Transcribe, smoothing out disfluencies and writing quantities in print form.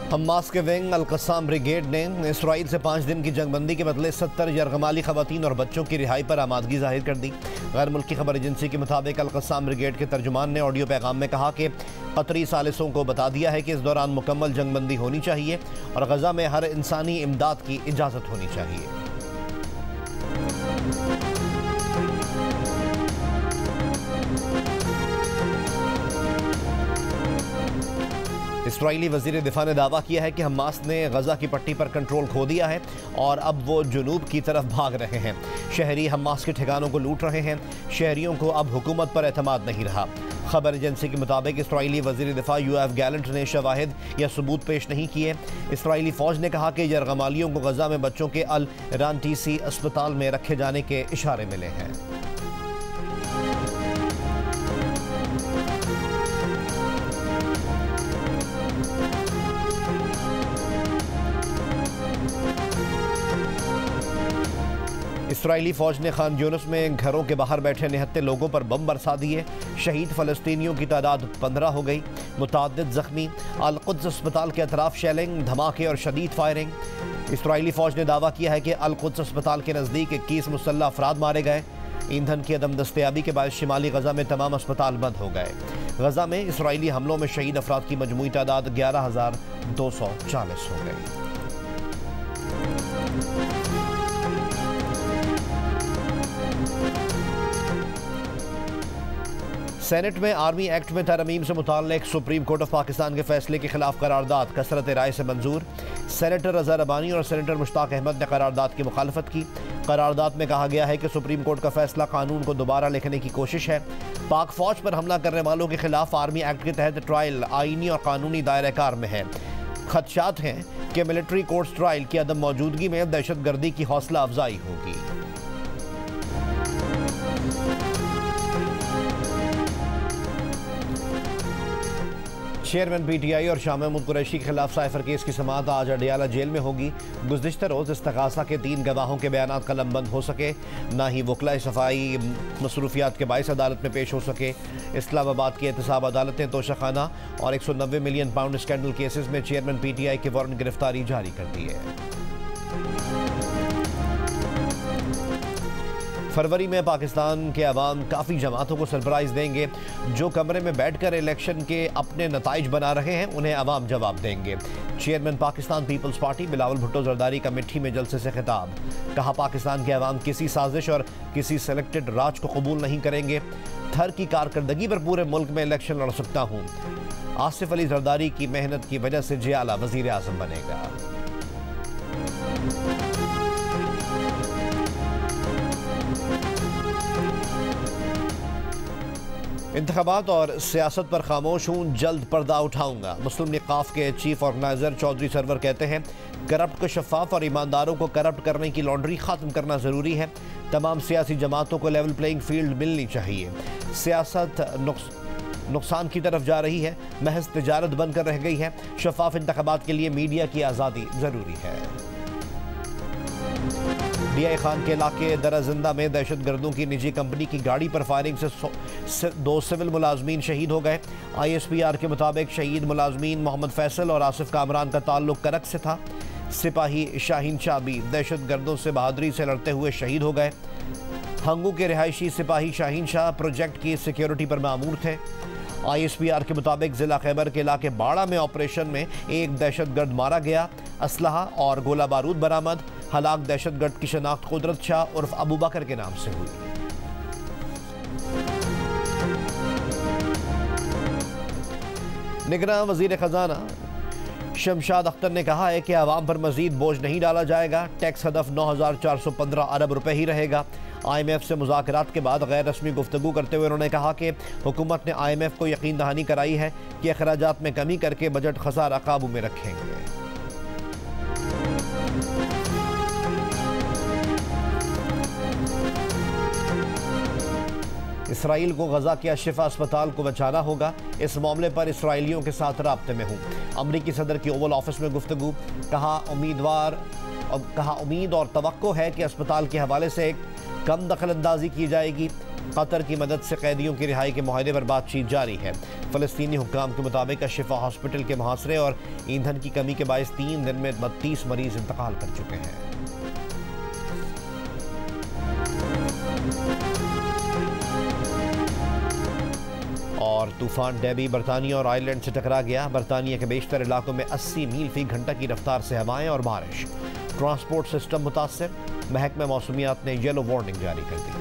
Hamas के wing al Qassam brigade ने Israel से 5 दिन की जंगबंदी के बदले 70 यरगमाली खवातीन और बच्चों की रिहाई पर आमादगी जाहिर कर दी। गैर मुल्की खबर एजेंसी के मुताबिक अल-क़स्साम ब्रिगेड के तर्जुमान ने ऑडियो पैगाम में कहा कि कतरी सालिसों को बता दिया है कि इस दौरान मुकम्मल जंगबंदी होनी चाहिए और गजा में हर इंसानी इमदाद की इजाज़त होनी चाहिए। इसराइली वज़ीर दिफा ने दावा किया है कि हमास ने गजा की पट्टी पर कंट्रोल खो दिया है और अब वो जुनूब की तरफ भाग रहे हैं। शहरी हमास के ठिकानों को लूट रहे हैं। शहरियों को अब हुकूमत पर एतमाद नहीं रहा। खबर एजेंसी के मुताबिक इसराइली वज़ीर दिफा यूएफ गैलेंट ने शवाहिद या सबूत पेश नहीं किए। इसराइली फ़ौज ने कहा कि यरगमालियों को गजा में बच्चों के अल रानटीसी अस्पताल में रखे जाने के इशारे मिले हैं। इसराइली फ़ौज ने खान यूनुस में घरों के बाहर बैठे 79 लोगों पर बम बरसा दिए। शहीद फ़लस्तीनियों की तादाद 15 हो गई। मुताद्दिद ज़ख्मी। अल-कुद्स अस्पताल के अतराफ शेलिंग, धमाके और शदीद फायरिंग। इसराइली फ़ौज ने दावा किया है कि अल-कुद्स अस्पताल के नज़दीक 21 मुसल्लह अफराद मारे गए। ईंधन की अदम दस्तयाबी के बाद शिमाली गजा में तमाम अस्पताल बंद हो गए। गजा में इसराइली हमलों में शहीद अफराद की मजमूई तादाद 11,240 हो गई। सेनेट में आर्मी एक्ट में तरमीम से मुताल्लिक सुप्रीम कोर्ट ऑफ पाकिस्तान के फैसले के खिलाफ करारदाद कसरत राय से मंजूर। सेनेटर रजा रबानी और सेनेटर मुश्ताक अहमद ने करारदाद की मुखालफत की। करारदाद में कहा गया है कि सुप्रीम कोर्ट का फैसला कानून को दोबारा लिखने की कोशिश है। पाक फौज पर हमला करने वालों के खिलाफ आर्मी एक्ट के तहत ट्रायल आईनी और कानूनी दायरे कार में है। खदशात हैं कि मिलिट्री कोर्ट्स ट्रायल की अदम मौजूदगी में दहशत गर्दी की हौसला अफजाई होगी। चेयरमैन पीटीआई और शाह महमूद कुरैशी के खिलाफ साइफर केस की समाअत आज अडियाला जेल में होगी। गुज़िश्ता रोज़ इस्तग़ासा के 3 गवाहों के बयानात कलमबंद हो सके, ना ही वकला सफाई मसरूफियात के बाइस अदालत में पेश हो सके। इस्लामाबाद की एहतसाब अदालतें तोशाखाना और 190 मिलियन पाउंड स्कैंडल केसेस में चेयरमैन पीटीआई के वारंट गिरफ्तारी जारी कर दी है। फरवरी में पाकिस्तान के अवाम काफ़ी जमातों को सरप्राइज़ देंगे। जो कमरे में बैठकर इलेक्शन के अपने नताइज बना रहे हैं उन्हें अवाम जवाब देंगे। चेयरमैन पाकिस्तान पीपल्स पार्टी बिलावल भुट्टो जरदारी का मिट्टी में जलसे से खिताब। कहा, पाकिस्तान के अवाम किसी साजिश और किसी सेलेक्टेड राज को कबूल नहीं करेंगे। थर की कारकर्दगी पर पूरे मुल्क में इलेक्शन लड़ सकता हूँ। आसिफ अली जरदारी की मेहनत की वजह से जियाला वज़ीर आज़म बनेगा। इंतखाबात और सियासत पर खामोश हूँ, जल्द पर्दा उठाऊंगा। मुस्लिम लीग काफ के चीफ ऑर्गेनाइजर चौधरी सरवर कहते हैं, करप्ट को शफाफ और ईमानदारों को करप्ट करने की लॉन्ड्री ख़त्म करना ज़रूरी है। तमाम सियासी जमातों को लेवल प्लेइंग फील्ड मिलनी चाहिए। सियासत नुकसान की तरफ जा रही है, महज तिजारत बनकर रह गई है। शफाफ इंतखाबात के लिए मीडिया की आज़ादी ज़रूरी है। डीआई खान के इलाके दराजिंदा में दहशत गर्दों की निजी कंपनी की गाड़ी पर फायरिंग से 2 सिविल मुलाजमीन शहीद हो गए। ISPR के मुताबिक शहीद मुलाजमीन मोहम्मद फैसल और आसिफ कामरान का ताल्लुक करक से था। सिपाही शाहीन शाह भी दहशत गर्दों से बहादुरी से लड़ते हुए शहीद हो गए। हंगू के रिहायशी सिपाही शाहीन शाह प्रोजेक्ट की सिक्योरिटी पर मामूर थे। ISPR के मुताबिक जिला खैबर के इलाके बाड़ा में ऑपरेशन में एक दहशतगर्द मारा गया। असलहा और गोला बारूद बरामद। हलाक दहशतगर्द की शनाख्त कुदरत शाह उर्फ अबू बकर के नाम से हुई। निगरान वजीर खजाना शमशाद अख्तर ने कहा है कि आवाम पर मजीद बोझ नहीं डाला जाएगा। टैक्स हदफ 9,415 अरब रुपए ही रहेगा। IMF से मुज़ाकरात के बाद गैर रस्मी गुफ्तगू करते हुए उन्होंने कहा कि हुकूमत ने IMF को यकीन दहानी कराई है कि अखराजात में कमी करके बजट खसारा काबू में रखेंगे। इसराइल को गजा के अशफा अस्पताल को बचाना होगा। इस मामले पर इसराइलियों के साथ राब्ते में हूँ। अमरीकी सदर की ओवल ऑफिस में गुफ्तगू। कहा उम्मीद और तवक्को है कि अस्पताल के हवाले से कम दखल अंदाजी की जाएगी। कतर की मदद से कैदियों की रिहाई के मुआहदे पर बातचीत जारी है। फ़लस्तीनी हुक्काम के मुताबिक शिफा हॉस्पिटल के मुहासरे और ईंधन की कमी के बायस 3 दिन में 32 मरीज इंतकाल कर चुके हैं। और तूफान डेबी बरतानिया और आयरलैंड से टकरा गया। बरतानिया के बेशतर इलाकों में 80 मील फी घंटा की रफ्तार से हवाएं और बारिश। ट्रांसपोर्ट सिस्टम मुतासर। महकमा मौसमियात ने येलो वार्निंग जारी कर दी।